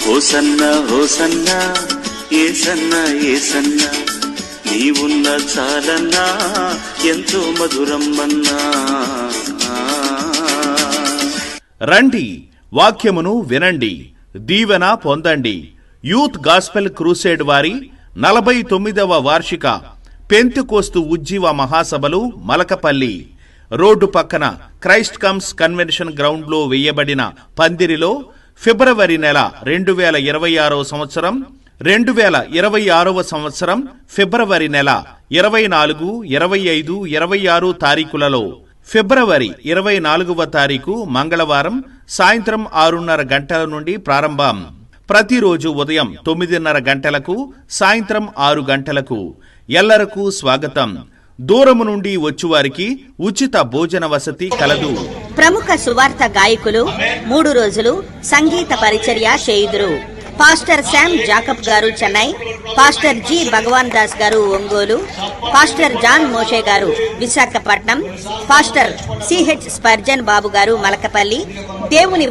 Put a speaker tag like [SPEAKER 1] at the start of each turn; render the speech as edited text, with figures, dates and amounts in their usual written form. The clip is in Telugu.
[SPEAKER 1] హోసన్నా హోసన్నా ఏసన్నా ఏసన్నా నీవున్న చాలన్నా ఎంతో మధురమ్మన్నా.
[SPEAKER 2] రండి, వాక్యమును వినండి, దీవెన పొందండి. యూత్ గాస్పెల్ క్రూసేడ్ వారి 49వ వార్షిక పెంతెకోస్తు ఉజ్జీవ మహాసభలు మలకపల్లి రోడ్డు పక్కన క్రైస్ట్ కమ్స్ కన్వెన్షన్ గ్రౌండ్ లో వేయబడిన పందిరిలో ఫిబ్రవరి నెల 2026వ సంవత్సరం 2026వ సంవత్సరం ఫిబ్రవరి నెల 24, 25, 26 తారీఖులలో ఫిబ్రవరి 24వ తారీఖు మంగళవారం సాయంత్రం 6:30 గంటల నుండి ప్రారంభం. ప్రతిరోజు ఉదయం 9:30 గంటలకు, సాయంత్రం 6 గంటలకు. ఎల్లరకు స్వాగతం. దూరము నుండి వచ్చువారికి ఉచిత భోజన వసతి కలదు.
[SPEAKER 3] ప్రముఖ సువార్త గాయకులు 3 రోజులు సంగీత పరిచర్య చేయుదురు. పాస్టర్ శామ్ జాకబ్ గారు చెన్నై, పాస్టర్ జి భగవాన్ దాస్ గారు ఒంగోలు, పాస్టర్ జాన్ మోషే గారు విశాఖపట్నం, పాస్టర్ సిహెచ్ స్పర్జన్ బాబు గారు మలకపల్లి. దేవుని